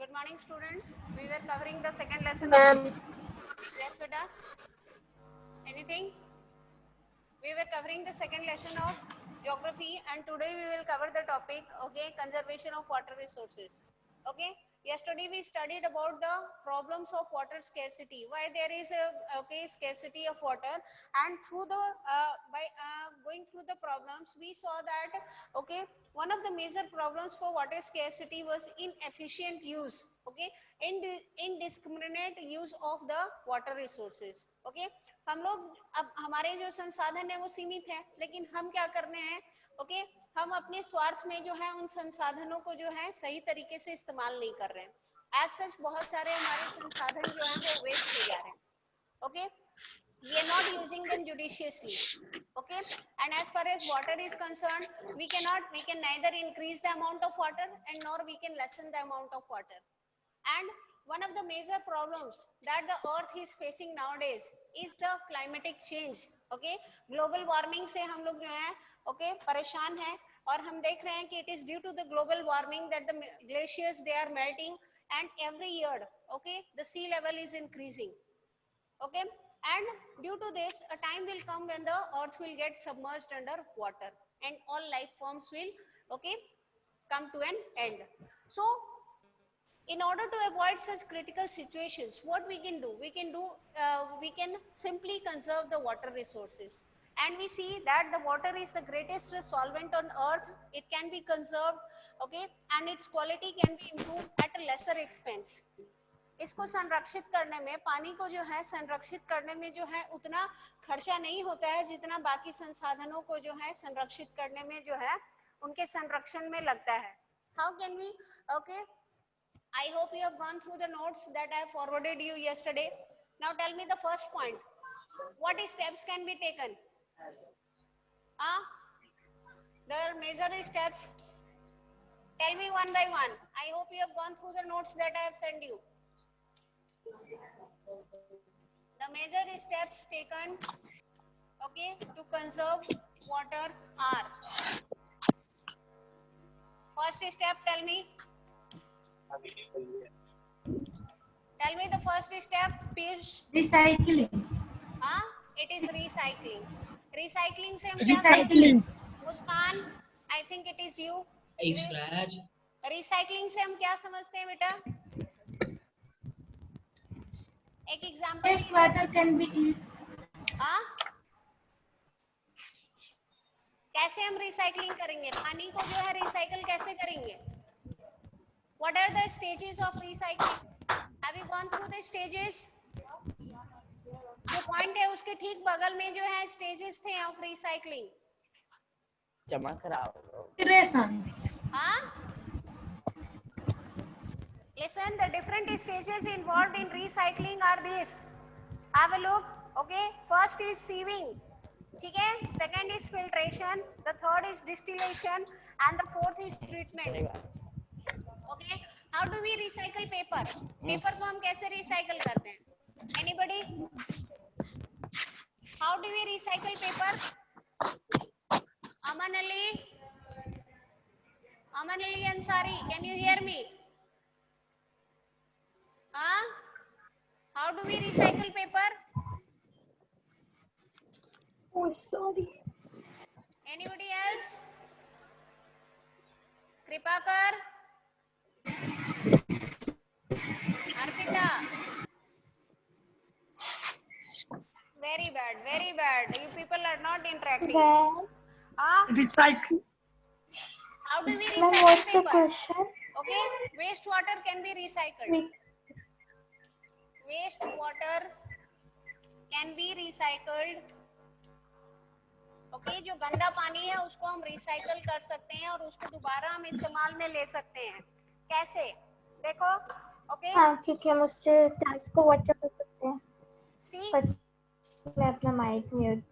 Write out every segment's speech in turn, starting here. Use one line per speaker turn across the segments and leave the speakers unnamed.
Good morning, students. We were covering the second lesson.
Ma'am.
Yes, beta. Anything? We were covering the second lesson of geography, and today we will cover the topic, okay, conservation of water resources. Okay. Yesterday we studied about the problems of water scarcity. Why there is a scarcity of water, and through the by going through the problems, we saw that one of the major problems for water scarcity was inefficient use. Okay, indiscriminate use of the water resources. Okay, हम लोग अब हमारे जो संसाधन है वो सीमित है, लेकिन हम क्या कर रहे हैं? ओके, हम अपने स्वार्थ में जो है उन संसाधनों को जो है सही तरीके से इस्तेमाल नहीं कर रहे हैं। एज सच बहुत सारे हमारे संसाधन जो है वो वेस्ट हो जा रहे हैं। Okay, we are not using them judiciously. Okay, and as far as water is concerned, we can neither increase the amount of water and nor we can lessen the amount of water. And one of the major problems that the earth is facing nowadays is the climatic change. Okay, global warming से हम लोग जो है परेशान हैं, और हम देख रहे हैं कि it is due to the global warming that the glaciers they are melting, and every year the sea level is increasing. Okay, and due to this a time will come when the earth will get submerged under water and all life forms will come to an end. So in order to avoid such critical situations, what we can do? We can simply conserve the water resources. And we see that the water is the greatest solvent on earth. It can be conserved, and its quality can be improved at a lesser expense. इसको संरक्षित करने में, पानी को जो है संरक्षित करने में जो है उतना खर्चा नहीं होता है जितना बाकी संसाधनों को जो है संरक्षित करने में जो है उनके संरक्षण में लगता है. How can we? I hope you have gone through the notes that I forwarded you yesterday. Now tell me the first point. What steps can be taken? There are major steps. Tell me one by one. I hope you have gone through the notes that I have sent you. The major steps taken to conserve water are: first step, tell me the first step. Piyush?
Recycling.
It is recycling. Recycling से हम
Recycling.
क्या? मुस्कान, I think it is you.
Raj.
Recycling से हम क्या समझते हैं बेटा? एक example.
Wastewater can be used.
कैसे हम रिसाइकलिंग करेंगे? पानी को जो है रिसाइकल कैसे करेंगे? What are the stages of recycling? Have you gone through the stages? जो पॉइंट है उसके ठीक बगल में जो है स्टेजेस थे ऑफ रिसाइकलिंग.
जमा कराओ.
Creation.
Listen, the different stages involved in recycling are these. Have a look. Okay, first is sieving. ठीक है, second is filtration, the third is distillation, and the fourth is treatment. Okay, how do we recycle paper? Paper को हम कैसे recycle करते हैं? Anybody? How do we recycle paper? Aman Ali Ansari, can you hear me? How do we recycle paper?
Oh, sorry.
Anybody else? Kripakar? Arpita? Very bad, very bad. You people are not interacting.
Recycling.
How do we
Ma'am,
recycle
what's the
paper?
question?
Okay, wastewater can be recycled. Wastewater can be recycled. Okay, जो गंदा पानी है उसको हम recycle कर सकते हैं और उसको दोबारा हम इस्तेमाल में ले सकते हैं. कैसे? देखो, okay?
हाँ, क्योंकि हम उससे टैक्स को वॉच कर सकते हैं.
See,
मैं अपना mic mute.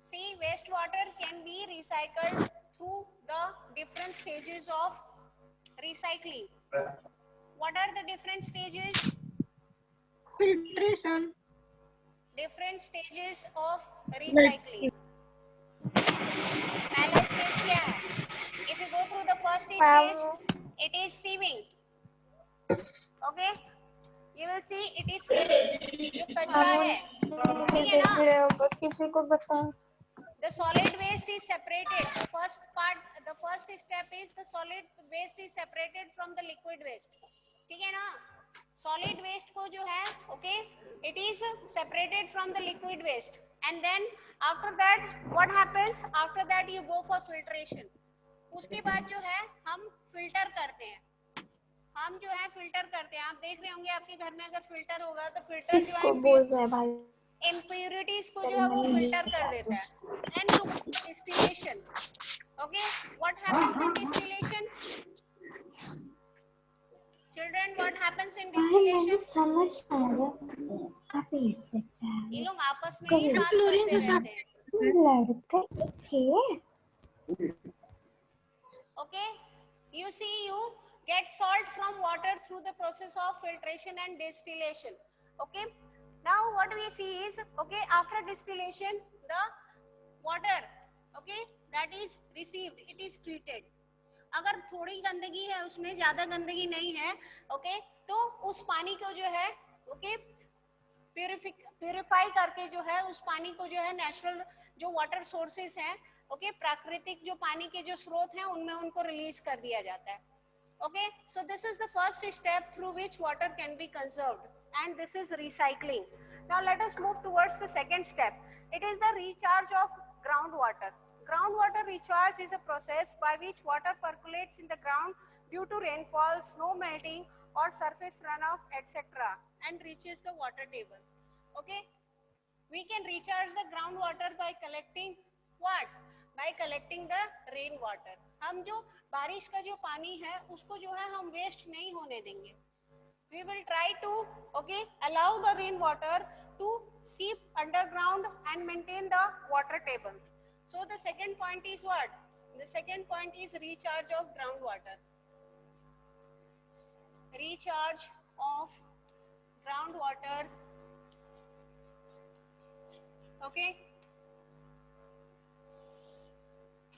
See, wastewater can be recycled through the different stages of recycling. What are the different stages?
Filtration.
Different stages of recycling. पहला stage क्या है? If you go through the first stage, it is sieving. Okay, you will see it is seeping. जो कचरा है, ठीक है ना?
देख रहे हो किसी को बता.
The solid waste is separated. The first step is the solid waste is separated from the liquid waste. ठीक है ना? Solid waste को जो है, okay, it is separated from the liquid waste. And then after that, what happens? After that you go for filtration. उसके बाद जो है हम फिल्टर करते हैं. हम जो है फिल्टर करते हैं. आप देख रहे होंगे आपके घर में अगर फिल्टर होगा तो फिल्टर जो
किसको
है
बोल रहा है भाई?
impurities को जो है वो filter कर देता है. Then you go to distillation. Okay, what happens in distillation? Children, what happens in distillation?
समझ आ रहा कभी से
ये लोग आपस में ही बात करते रहते हैं.
लड़का के
Okay, you see, you get salt from water through the process of filtration and distillation. Okay, now what we see is, okay, after distillation the water, okay, that is received, it is treated. अगर थोड़ी गंदगी है उसमें, ज्यादा गंदगी नहीं है, okay, तो उस पानी को जो है, ओके, प्यूरिफाई करके जो है उस पानी को जो है नेचुरल जो वाटर सोर्सेस हैं, ओके, प्राकृतिक जो पानी के जो स्रोत हैं उनमें उनको रिलीज कर दिया जाता है. Okay, so this is the first step through which water can be conserved and this is recycling. Now let us move towards the second step. It is the recharge of ground water. Groundwater recharge is a process by which water percolates in the ground due to rainfall, snow melting or surface runoff, etc. and reaches the water table. Okay, we can recharge the groundwater by collecting what? By collecting the rain water. हम जो बारिश का जो पानी है उसको जो है हम वेस्ट नहीं होने देंगे. We will try to, okay, allow the rain water to seep underground and maintain the water table. So the second point is what? The second point is recharge of groundwater. Recharge of groundwater. Okay.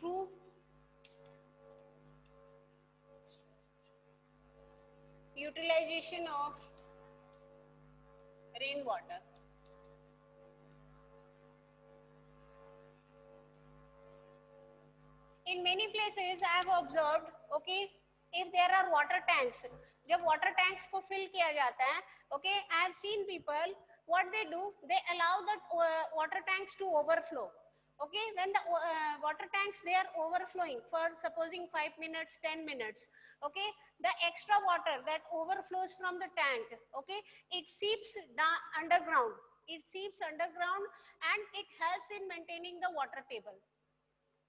Through utilization of rainwater. In many places I have observed, okay, if there are water tanks, जब water tanks को fill किया जाता है, okay, I have seen people, what they do, they allow the water tanks to overflow. Okay, when the water tanks they are overflowing for supposing 5 minutes, 10 minutes, okay, the extra water that overflows from the tank, okay, it seeps down underground. It seeps underground and it helps in maintaining the water table.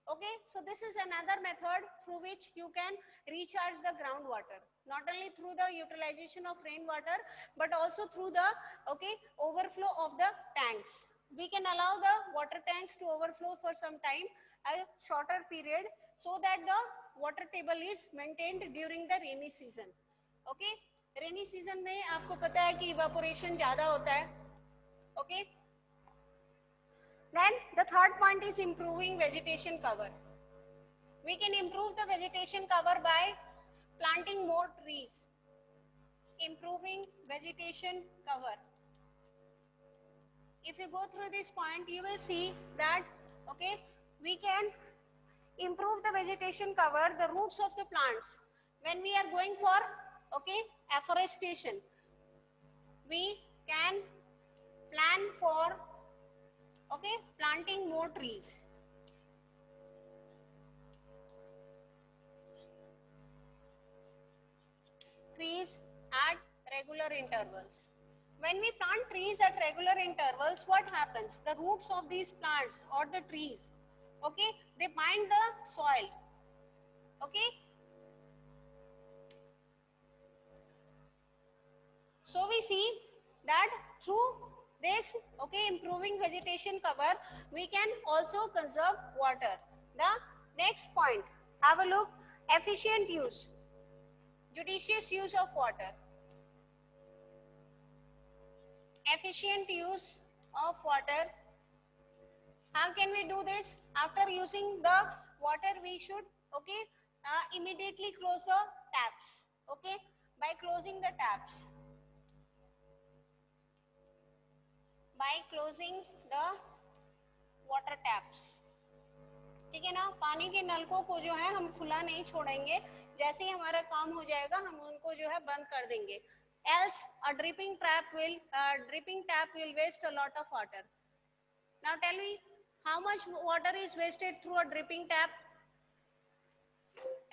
Okay, so this is another method through which you can recharge the groundwater, not only through the utilization of rainwater but also through the, okay, overflow of the tanks. We can allow the water tanks to overflow for some time, a shorter period, so that the water table is maintained during the rainy season. Okay, rainy season में आपको पता है कि evaporation ज़्यादा होता है. Okay. Then the third point is improving vegetation cover. We can improve the vegetation cover by planting more trees. Improving vegetation cover. If you go through this point, you will see that, okay, we can improve the vegetation cover, the roots of the plants. When we are going for, okay, afforestation, we can plan for, okay, planting more trees. Trees at regular intervals. When we plant trees at regular intervals, what happens? The roots of these plants or the trees, okay, they bind the soil. Okay. So we see that through this, okay, improving vegetation cover, we can also conserve water. The next point, have a look, efficient use, judicious use of water. Efficient use of water. How can we do this? After using the water, we should, okay, immediately close the taps, okay, by closing the taps, by closing the water taps. ठीक है ना, पानी के नलकों को जो है हम खुला नहीं छोड़ेंगे, जैसे ही हमारा काम हो जाएगा हम उनको जो है बंद कर देंगे. Else a dripping tap will waste a lot of water. Now tell me, how much water is wasted through a dripping tap?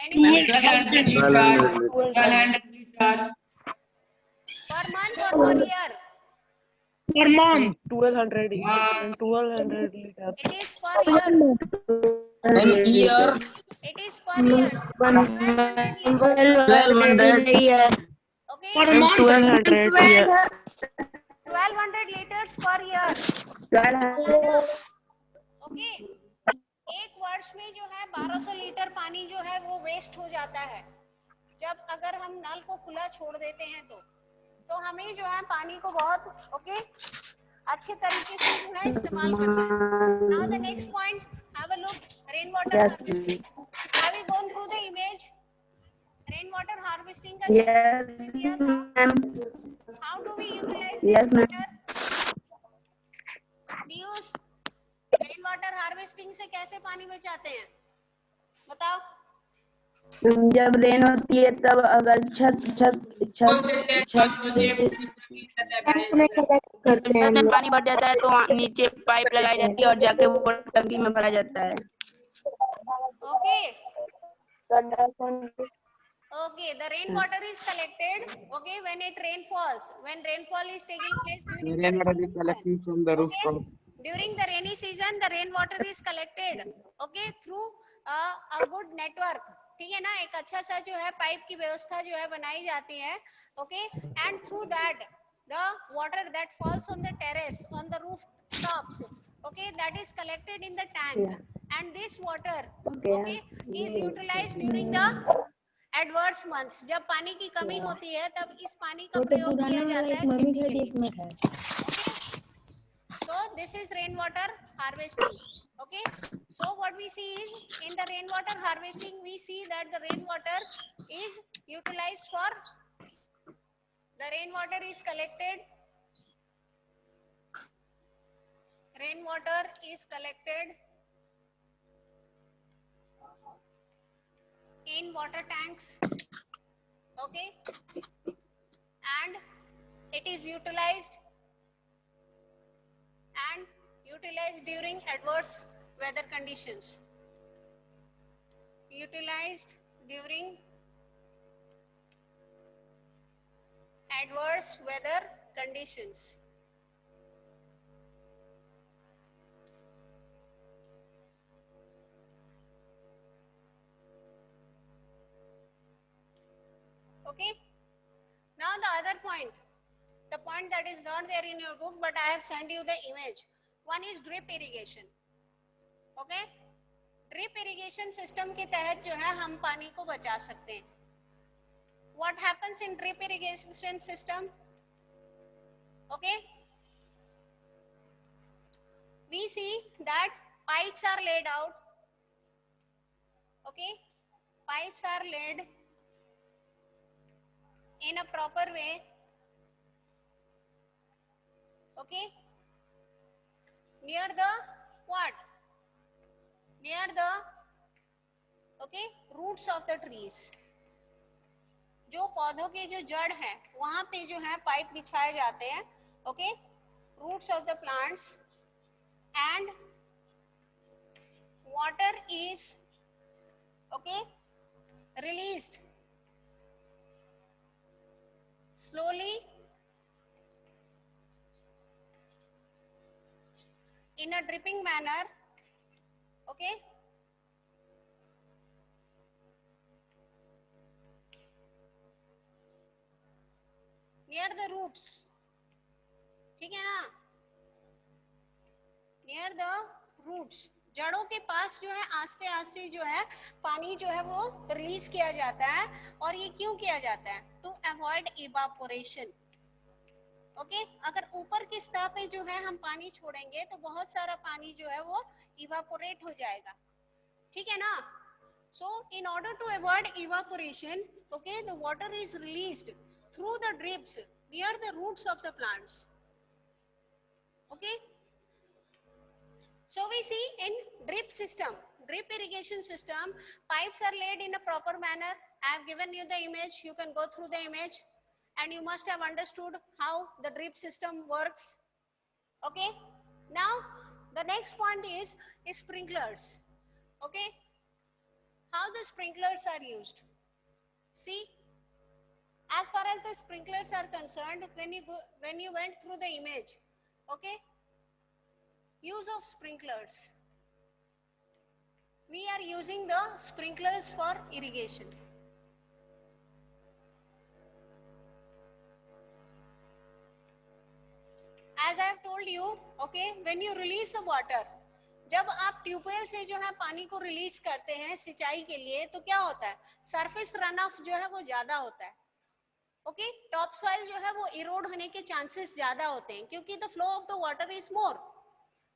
Anybody?
1200 liters. 1200 liters.
Per month or per year?
Per month.
1200
Yes.
1200 liters.
It is per year.
An year,
It is per year. 1200 liters.
1200 year.
Okay.
Per month.
1200 year.
1200 liters per year. Okay, एक वर्ष में जो है 1200 litre पानी जो है वो waste हो जाता है जब अगर हम नल को खुला छोड़ देते हैं तो हमें जो है पानी को बहुत ओके अच्छे तरीके से जो है इस्तेमाल करना है. Now the next point, have a look, rain water harvesting. Have you gone through the image? Rain water harvesting का किया था. How do we utilise this water? Piyush, rain water harvesting से कैसे पानी बचाते हैं बताओ?
जब रेन होती है तब अगर छत में पानी भर जाता है तो नीचे पाइप लगाई जाती है और जाके वो टंकी में भरा जाता है.
Okay okay, the rain water is collected okay when rainfall is taking place during
Rain water is collected from the rooftop.
during the rainy season. The rain water is collected okay through a good network. ठीक है ना, एक अच्छा सा जो है pipe की व्यवस्था जो है बनाई जाती है okay, and through that the water that falls on the terrace, on the rooftops okay, that is collected in the tank. And this water okay is utilized during the adverse months. जब पानी की कमी होती है तब इस पानी का प्रयोग किया जाता है खेती के लिए. So this is rainwater harvesting. Okay. So what we see is in the rainwater harvesting, we see that the rainwater is utilized for, the rainwater is collected. Rainwater is collected in water tanks. Okay. And it is utilized during adverse weather conditions. Utilized during adverse weather conditions. Okay. Now the other point, the point that is not there in your book, but I have sent you the image. One is drip irrigation. Okay. Drip irrigation system के तहत जो है हम पानी को बचा सकते हैं. What happens in drip irrigation system? Okay. We see that pipes are laid out. Okay. Pipes are laid in a proper way. Okay. Near the what? Near the okay roots of the trees. जो पौधों के जो जड़ है वहां पे जो है पाइप बिछाए जाते हैं. Okay. Roots of the plants, and water is okay released slowly in a dripping manner. Okay. Near the roots. ठीक है ना, नियर द रूट्स, जड़ों के पास जो है आस्ते आस्ते जो है पानी जो है वो रिलीज किया जाता है. और ये क्यों किया जाता है? To avoid evaporation. ओके. अगर ऊपर की सतह पे जो है हम पानी छोड़ेंगे तो बहुत सारा पानी जो है वो इवापोरेट हो जाएगा. ठीक है ना. So in order to avoid evaporation okay the water is released through the drips near the roots of the plants. Okay. So we see in drip system, drip irrigation system, pipes are laid in a proper manner. I have given you the image. You can go through the image and you must have understood how the drip system works. Okay. Now the next point is sprinklers. Okay. How the sprinklers are used. See, as far as the sprinklers are concerned, when you went through the image, okay, use of sprinklers. We are using the sprinklers for irrigation. As I have told you, okay, when you release the water, जब आप tubewell से जो है पानी को release करते हैं सिंचाई के लिए, तो क्या होता है, सरफेस रन ऑफ जो है वो ज्यादा होता है. ओके, टॉप सॉइल जो है वो इरोड होने के चांसेस ज्यादा होते हैं क्योंकि the flow of the water is more.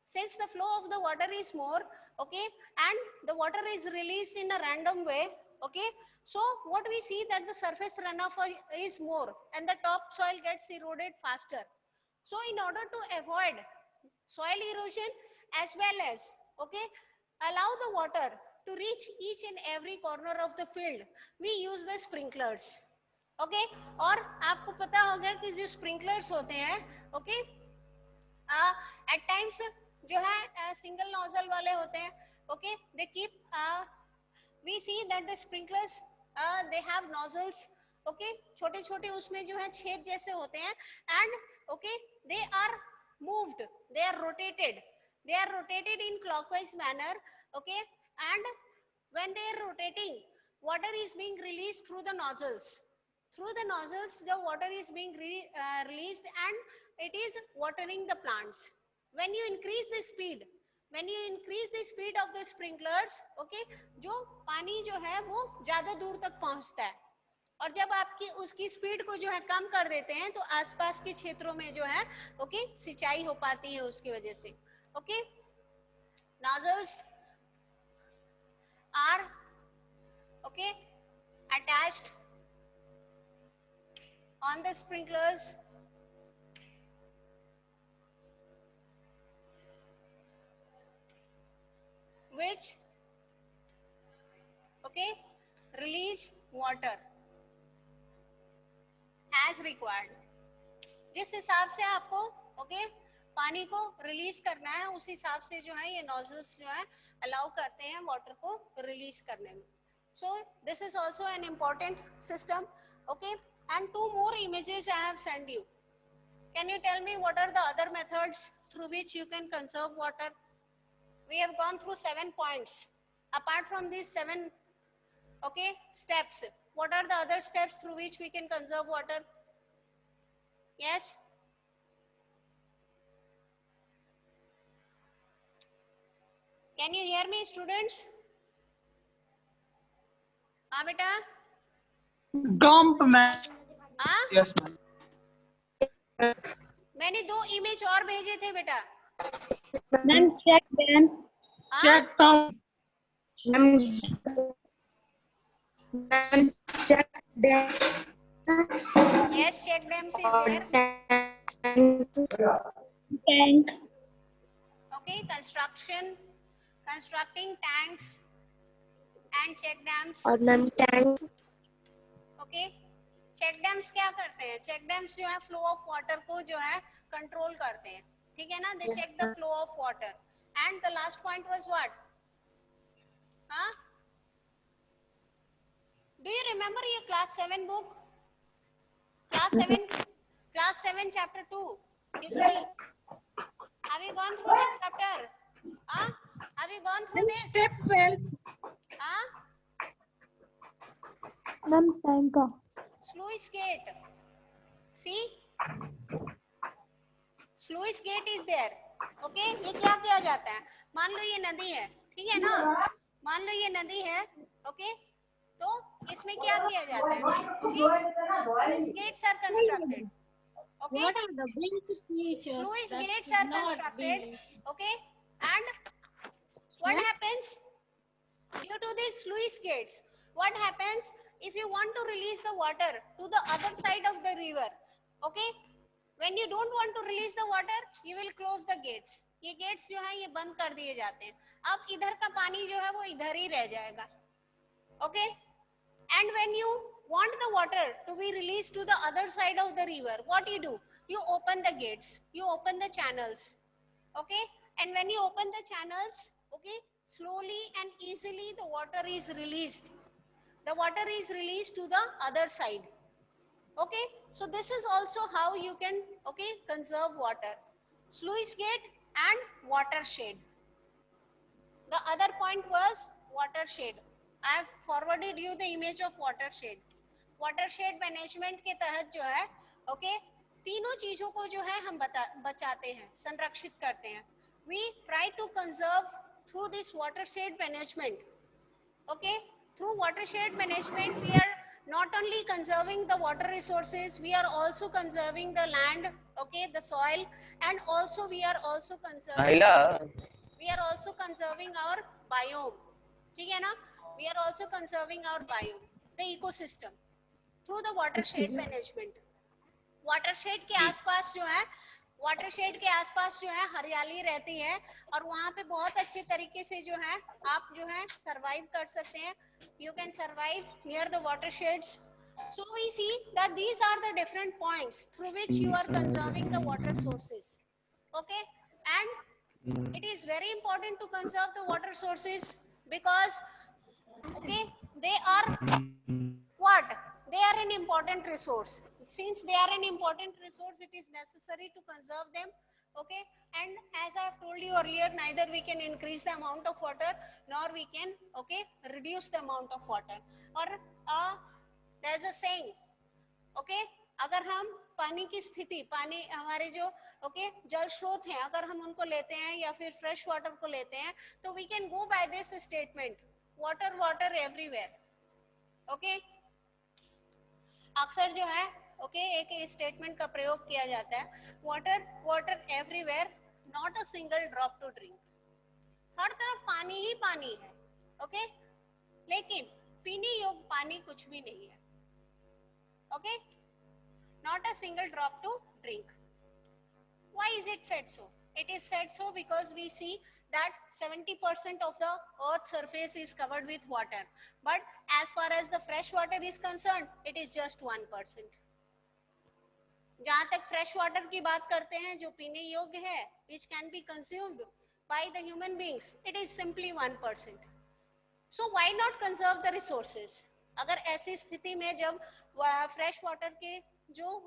Since the flow of the water is more, okay, and the water is released in a random way, okay, so what we see that the surface runoff is more and the top soil gets eroded faster. So in order to avoid soil erosion as well as, okay, allow the water to reach each and every corner of the field, we use the sprinklers. Okay, और आपको पता होगा कि जो sprinklers होते हैं, okay, at times जो है सिंगल नोजल वाले होते हैं. Okay, they keep, we see that the sprinklers they have nozzles. Okay, छोटे छोटे उसमें जो है छेद जैसे होते हैं. And okay, they are moved, they are rotated in clockwise manner. Okay, and when they are rotating, water is being released through the nozzles. Through the nozzles, the water is being released and it is watering the plants. When you increase the speed of the sprinklers, okay, जो पानी जो है वो ज्यादा दूर तक पहुंचता है. और जब आपकी उसकी स्पीड को जो है कम कर देते हैं तो आसपास के क्षेत्रों में जो है, ओके, सिंचाई हो पाती है उसकी वजह से. Okay, nozzles are, okay, attached on the sprinklers. Which, okay, release water as required. जिस हिसाब से आपको, okay, पानी को रिलीज करना है उस हिसाब से जो है ये नोजल्स जो है अलाउ करते हैं वाटर को रिलीज करने में. So this is also an important system. Okay, and two more images I have sent you. Can you tell me what are the other methods through which you can conserve water? We have gone through 7 points. Apart from these 7, okay, steps, what are the other steps through which we can conserve water? Yes? Can you hear me, students? हाँ बेटा?
Dump, man.
हाँ?
Yes, ma'am.
मैंने 2 image और भेजे थे बेटा.
Ma'am, check them.
Check dump.
Ma'am, check them.
Yes, check dams is there.
Tank.
Okay, constructing tanks and check dams.
और ma'am tank.
Okay, check dams क्या करते हैं? चेक डैम्स जो है फ्लो ऑफ वाटर को जो है कंट्रोल करते हैं. ठीक है ना? They check the flow of water. And the last point was what? हाँ, डू यू रिमेम्बर ये क्लास 7 बुक? Class 7 chapter 2. Have you gone through that chapter? Huh? Have you gone through this?
Step 12.
Huh?
Ma'am tank का.
Sluice gate. See? Sluice gate is there. Okay? ये क्या किया जाता है? मान लो ये नदी है, ठीक है ना? मान लो ये नदी है, okay? तो इसमें क्या किया जाता है? Okay? Sluice gates are constructed. Okay?
What are the basic features
Sluice
that
gates
should
are
not
constructed.
be-
Okay? And what happens? Due to these sluice gates, what happens? if you want to release the water to the other side of the river, okay, when you don't want to release the water, you will close the gates. ये gates जो है ये बंद कर दिए जाते हैं. अब इधर का पानी जो है वो इधर ही रह जाएगा. Okay, and when you want the water to be released to the other side of the river, what you do? You open the gates, you open the channels. Okay, and when you open the channels, okay, slowly and easily the water is released. The water is released to the other side. Okay, so this is also how you can, okay, conserve water. Sluice gate and watershed. The other point was watershed. I have forwarded you the image of watershed. Watershed management के तहत जो है, okay, तीनों चीजों को जो है हम बचाते हैं, संरक्षित करते हैं. We try to conserve through this watershed management. Okay, through watershed management we are not only conserving the water resources, we are also conserving the land, okay, the soil, and also we are also conserving our biome. ठीक है ना? We are also conserving our biome, the ecosystem, through the watershed management. Watershed के आसपास जो है हरियाली रहती है और वहाँ पे बहुत अच्छे तरीके से जो है आप जो है survive कर सकते हैं. You can survive near the watersheds. So we see that these are the different points through which you are conserving the water sources. Okay, and it is very important to conserve the water sources because, okay, they are what? They are an important resource. Since they are an important resource, it is necessary to conserve them. Okay, and as I have told you earlier, neither we can increase the amount of water nor we can, okay, reduce the amount of water. Or there's a saying, okay, अगर हम पानी की स्थिति, पानी हमारे जो okay जल स्रोत हैं, अगर हम उनको लेते हैं या फिर फ्रेश वाटर को लेते हैं, तो we can go by this statement, water water everywhere. Okay, अक्सर जो है ओके एक स्टेटमेंट का प्रयोग किया जाता है, water water everywhere, not a single drop to drink. हर तरफ पानी ही पानी है. ओके, लेकिन पीने योग्य पानी कुछ भी नहीं है. Okay, not a single drop to drink. Why is it said so? It is said so because we see that 70% of the earth's surface is covered with water, but as far as the fresh water is concerned, it is just 1%. जहाँ तक fresh water की बात करते हैं जो पीने योग्य है, which can be consumed by the human beings, it is simply 1%. So why not conserve the resources? अगर ऐसी स्थिति में जब फ्रेश वाटर के जो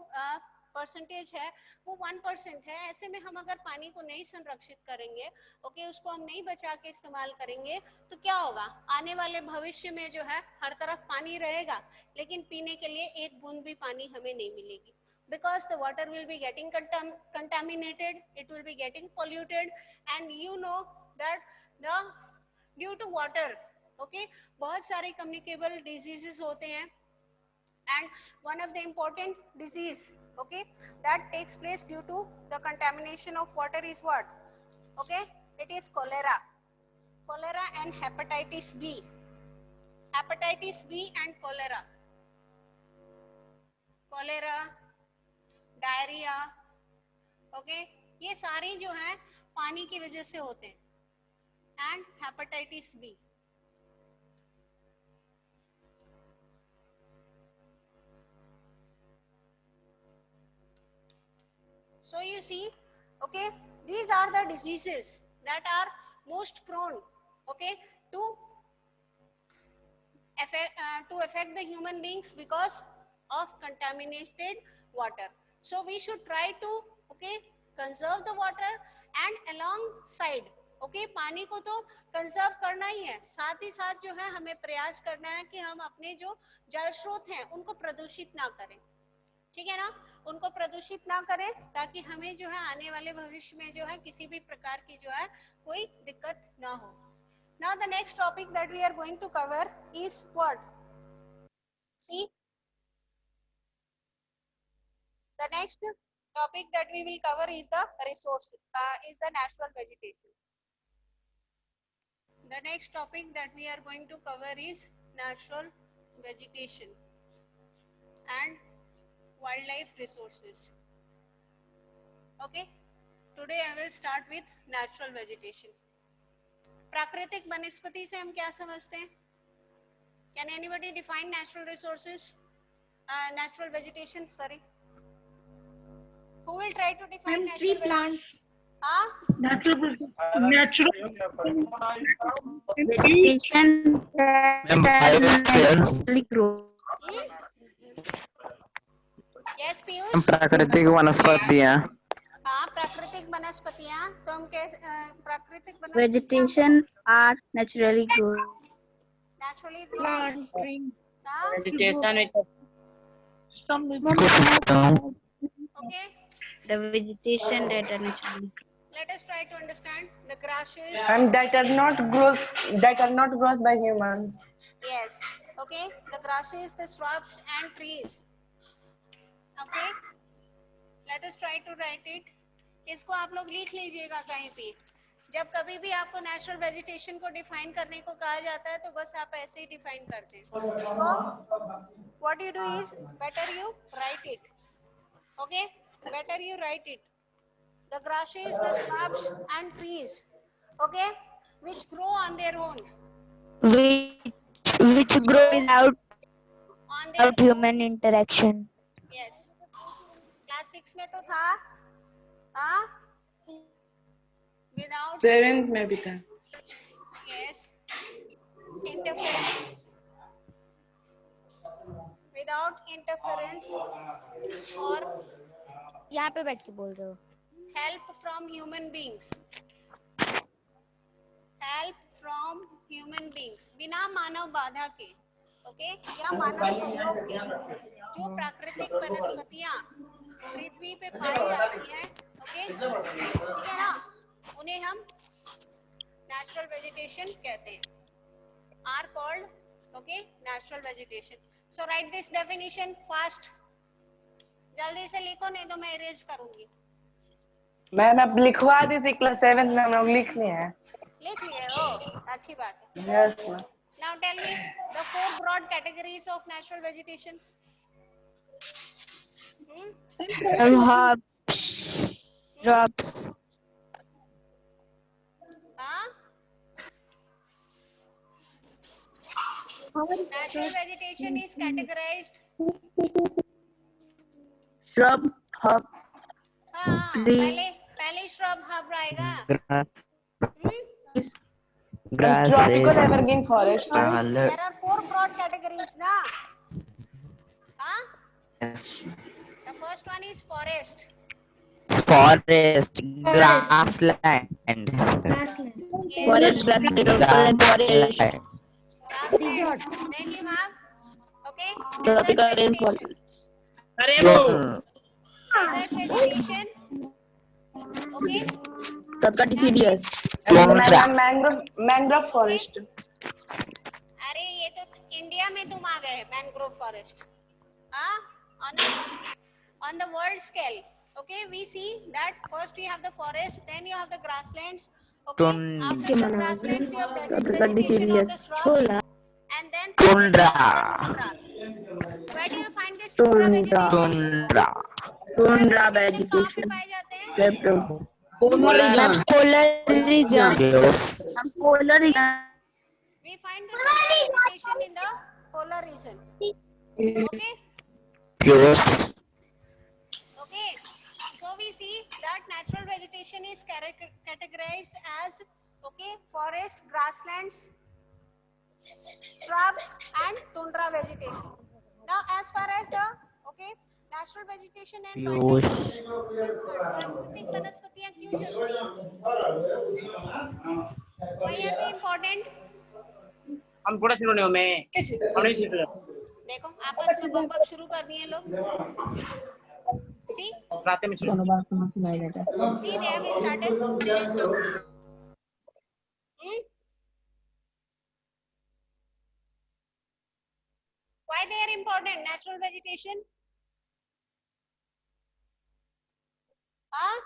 परसेंटेज है वो 1% है, ऐसे में हम अगर पानी को नहीं संरक्षित करेंगे, ओके, उसको हम नहीं बचा के इस्तेमाल करेंगे, तो क्या होगा? आने वाले भविष्य में जो है हर तरफ पानी रहेगा, लेकिन पीने के लिए एक बूंद भी पानी हमें नहीं मिलेगी. Because the water will be getting contaminated, it will be getting polluted, and you know that due to water, okay, बहुत सारे communicable diseases होते हैं, and one of the important disease, okay, that takes place due to the contamination of water is what? Okay, it is cholera and hepatitis B. Hepatitis B and cholera, diarrhoea, okay, ये सारे जो हैं पानी की वजह से होते हैं. And hepatitis B, so you see, okay, these are the diseases that are most prone, okay, to affect the human beings because of contaminated water. So we should try to, okay, conserve the water, and alongside, okay, पानी को तो conserve करना ही है, साथ ही साथ जो है हमें प्रयास करना है कि हम अपने जो जल स्रोत हैं उनको प्रदूषित ना करें. ठीक है ना, उनको प्रदूषित ना करें ताकि हमें जो है आने वाले भविष्य में जो है किसी भी प्रकार की जो है कोई दिक्कत ना हो. Now the next topic that we are going to cover is what? See, the next topic that we will cover is the resources, is the natural vegetation. The next topic that we are going to cover is natural vegetation and wildlife resources. Okay, today I will start with natural vegetation. प्राकृतिक वनस्पति से हम क्या समझते हैं? Can anybody define natural resources? Natural vegetation, sorry. Who will try to define natural
tree
vegetation?
plants.
Natural
vegetation naturally grow.
Yes, Piyush.
प्राकृतिक वनस्पतियाँ
हाँ, प्राकृतिक वनस्पतियाँ. तो हम प्राकृतिक वनस्पतियाँ
Vegetation are naturally grow.
naturally
Plant, tree.
vegetation which
Okay,
The vegetation that are naturally grow.
let us try to understand the grasses.
And that are not growth by humans.
Yes, okay, the grasses, the shrubs and trees. Okay, let us try to write it. इसको आप लोग लिख लीजिएगा कहीं पे. जब कभी भी आपको नेचुरल वेजिटेशन को डिफाइन करने को कहा जाता है तो बस आप ऐसे ही डिफाइन करते हैं. So what you do is better you write it. Okay, better you write it. The grasses, the shrubs and trees, okay, which grow on their own.
Which grow without
On their
human interaction.
yes. Class 6 में तो था, हाँ, without
7th में भी था.
yes interference, without interference or
यहाँ पे बैठ के बोल रहे हो.
help from human beings. Help from human beings. बिना मानव बाधा के, ओके, या मानव सहयोग के जो प्राकृतिक वनस्पतियां पृथ्वी पे पाई जाती हैं, ओके, ठीक है ना, उन्हें हम नेचुरल वेजिटेशन कहते हैं. Are called, okay, natural vegetation. So write this definition fast. जल्दी से लिखो नहीं तो मैं इरेज करूंगी.
मैम अब लिखवा दी थी क्लास 7th में, हम लोग लिख लिए हैं.
लिख लिए हो, अच्छी बात है.
Yes, ma'am.
Now tell me the 4 broad categories of natural vegetation.
Herbs.
Huh? Natural vegetation is categorized.
Shrub, herb,
हाँ, पहले shrub herb आएगा.
grass,
Tropical evergreen forest.
There are 4 broad categories, na? Huh? The first one is forest.
forest, grassland,
Yes.
forest, grassland, forest,
Grasslands. Then you have, okay,
tropical
desert
rainforest.
vegetation. Desert vegetation. Okay.
Tropical deciduous.
And mangrove forest.
अरे ये तो India में तुम आ गए mangrove forest. हाँ, on the world scale, okay, we see that first we have the forest, then you have the grasslands, okay, after the grasslands you have desert vegetation of the shrubs, and then
Tundra.
Where do you find this tundra vegetation?
Tundra
कहाँ पे
vegetation.
पाए जाते हैं?
Polar region.
Polar region.
We find the tundra vegetation in the polar region. Okay.
Yes.
Okay, so we see that natural vegetation is categorized as, okay, forest, grasslands, shrubs and tundra vegetation. Now as far as the, okay, natural vegetation and प्राकृतिक वनस्पतियां क्यों जरूरी है? Why are they important?
हम पूरा शुरू नहीं हो मैं हम नहीं सीख रहे.
देखो आपस में बकबक शुरू कर दिए लोग. See,
रात में शुरू.
see they have started. Why they are important? Natural vegetation. Huh?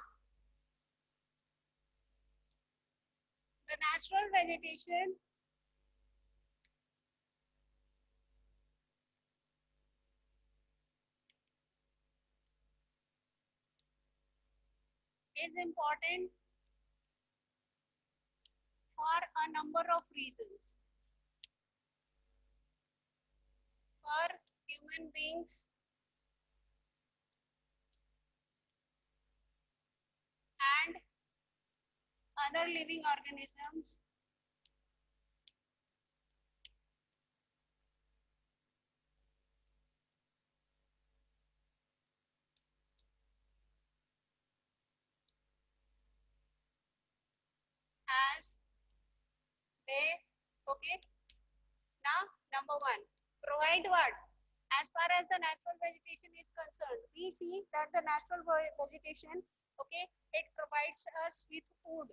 The natural vegetation is important for a number of reasons. For human beings and other living organisms, as they, okay. Now, number one, provide what? As far as the natural vegetation is concerned, we see that the natural vegetation, okay, it provides us with food.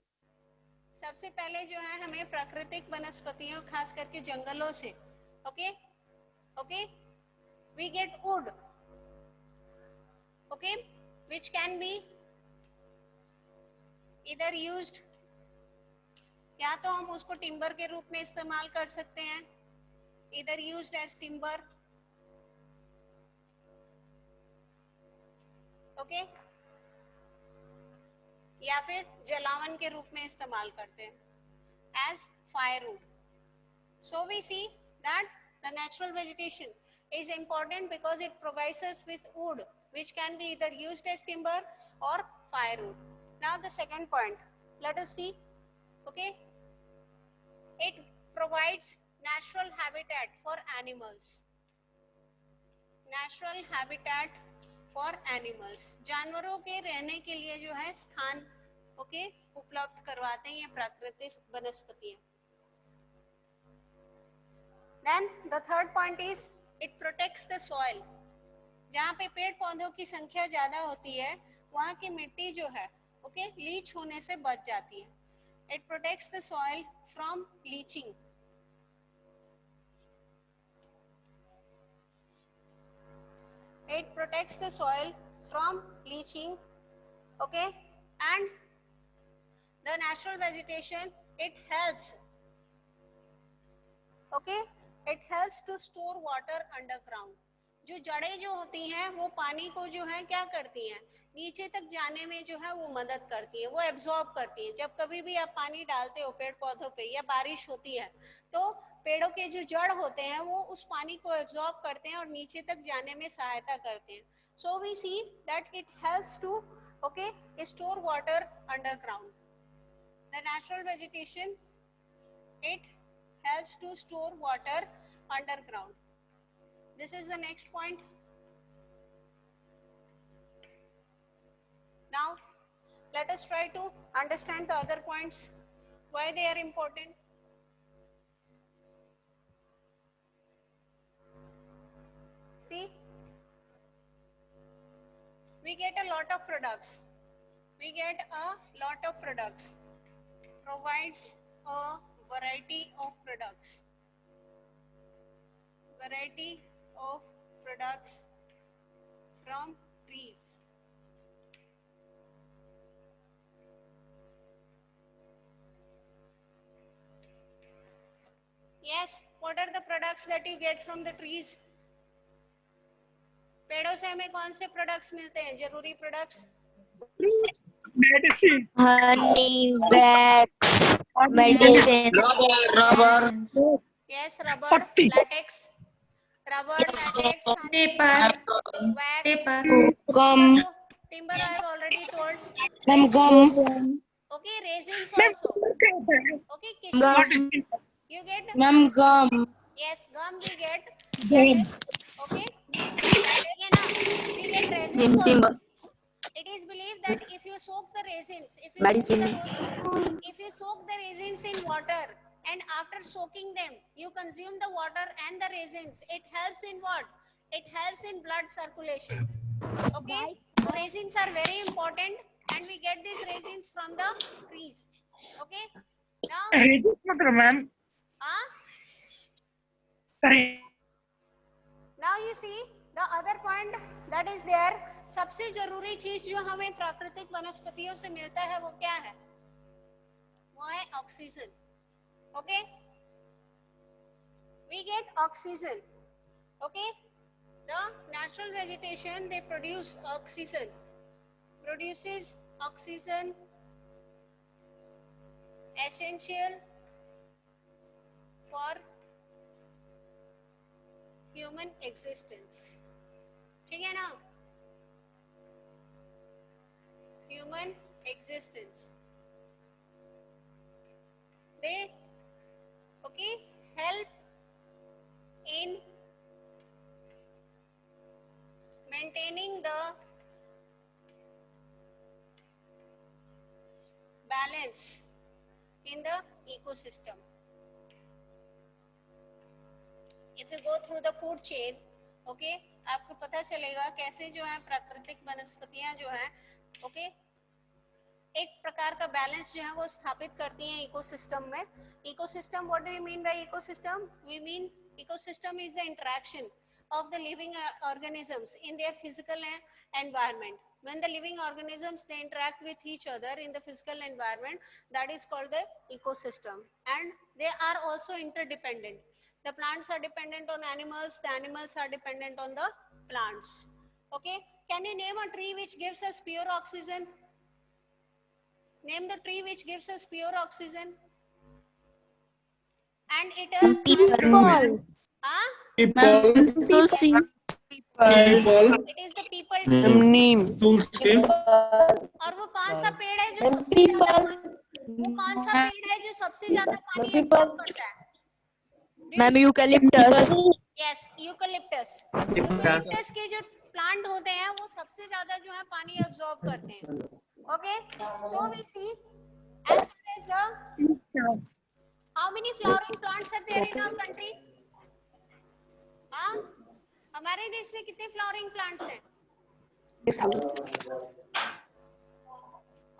सबसे पहले जो है हमें प्राकृतिक वनस्पतियों खास करके जंगलों से, okay, okay, we get wood, okay, which can be either used, या तो हम उसको टिम्बर के रूप में इस्तेमाल कर सकते हैं, either used as timber, okay, या फिर जलावन के रूप में इस्तेमाल करते हैं as firewood. So we see that the natural vegetation is important because it provides us with wood which can be either used as timber or firewood. Now the second point, let us see, okay, it provides natural habitat for animals. Natural habitat for animals, जानवरों के रहने के लिए जो है स्थान, okay, उपलब्ध करवाते हैं ये प्राकृतिक वनस्पतियां. Then the third point is it protects the soil. जहाँ पे पेड़ पौधों की संख्या ज्यादा होती है वहाँ की मिट्टी जो है, ओके, लीच होने से बच जाती है. It protects the soil from leaching. It protects the soil from leaching, okay, and the natural vegetation, it helps, okay, it helps to store water underground. जो जड़ें जो होती हैं वो पानी को जो है क्या करती हैं, नीचे तक जाने में जो है वो मदद करती है, वो एब्जॉर्ब करती है. जब कभी भी आप पानी डालते हो पेड़ पौधों पे या बारिश होती है तो पेड़ों के जो जड़ होते हैं वो उस पानी को एब्जॉर्ब करते हैं और नीचे तक जाने में सहायता करते हैं. So we see that it helps to, okay, store water underground. The natural vegetation, it helps to store water underground. This is the next point. Now, let us try to understand the other points, why they are important. See, we get a lot of products. We get a lot of products. Provides a variety of products. Variety of products from trees. Yes, what are the products that you get from the trees? पेड़ों से हमें कौन से products मिलते हैं, जरूरी products?
Medicine.
honey, wax, medicine,
Rubber.
Yes, rubber,
Patti.
latex, rubber, latex, honey,
Paper.
wax,
Paper.
timber. Timber I have already told.
Gum.
Okay, resins also. Okay, Kishore,
gum,
you get,
Gum.
yes, gum we get, resins. Okay, again we get resins
timber,
also. It is believed that if you soak the resins, if you soak the resins in water and after soaking them you consume the water and the resins, it helps in what? It helps in blood circulation. Okay, so resins are very important and we get these resins from the trees. Okay, now
Ma'am.
now you see the other point that is there. सबसे जरूरी चीज जो हमें प्राकृतिक वनस्पतियों से मिलता है वो क्या है? वो है oxygen. Okay, we get oxygen. Okay, the natural vegetation they produce oxygen, produces oxygen essential for human existence. ठीक है ना? Human existence. They help in maintaining the balance in the ecosystem. If you go through the food chain, आपको पता चलेगा कैसे जो है प्राकृतिक वनस्पतियां जो है एक प्रकार का बैलेंस जो है वो स्थापित करती हैं इकोसिस्टम में. Ecosystem, what do you mean by ecosystem? We mean ecosystem is the interaction of the living organisms in their physical environment. When the living organisms they interact with each other in the physical environment, that is called the ecosystem, and they are also interdependent. The plants are dependent on animals, the animals are dependent on the plants. Okay, can you name a tree which gives us pure oxygen? Name the tree which gives us pure oxygen. And it is
People.
Huh?
Tulsi.
It is the people tree.
Neem.
और वो कौन सा पेड़ है जो सबसे ज्यादा पानी absorb करता है?
Ma'am, eucalyptus.
Yes, eucalyptus. Eucalyptus के जो प्लांट होते हैं वो सबसे ज्यादा जो है पानी absorb करते हैं. Okay, so we see as far as the how many flowering plants are there in our country? हाँ, हमारे देश में कितने फ्लावरिंग प्लांट्स हैं?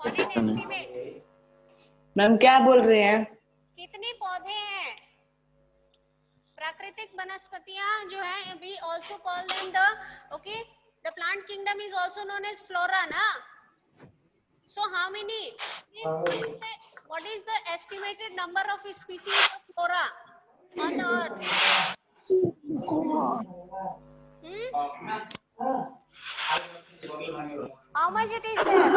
On an estimate,
मैम क्या बोल रहे हैं?
कितने पौधे हैं? प्राकृतिक वनस्पतियां जो है, we also call them the plant kingdom is also known as flora, na? So how many? What is the estimated number of species of flora on the earth? How much it is there?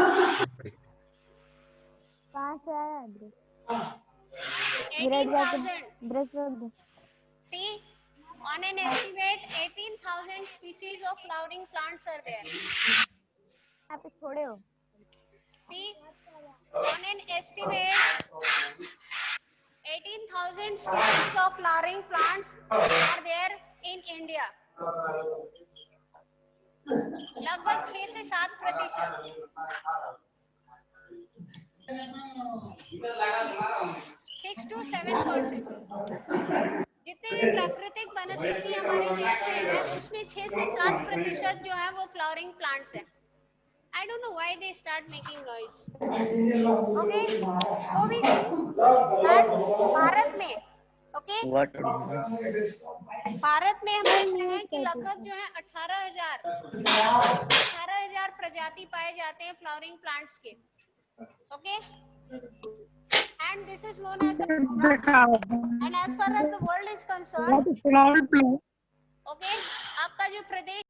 18,000. See, on an estimate, 18,000 species of flowering plants are there. See, on an estimate, 18,000 species of flowering plants are there in India. लगभग 6 से 7%. 6 to 7%. जितने भी प्राकृतिक वनस्पति हमारे देश में है, उसमें 6 से 7% जो है वो फ्लावरिंग प्लांट्स है. I don't know why they start making noise. Okay, so we see that Bharat में, भारत में हम देखते हैं कि लगभग जो है 18,000 प्रजाति पाए जाते हैं फ्लावरिंग प्लांट्स के. Okay, and this is known as the flora. And as far as the world is concerned, okay, आपका जो प्रदेश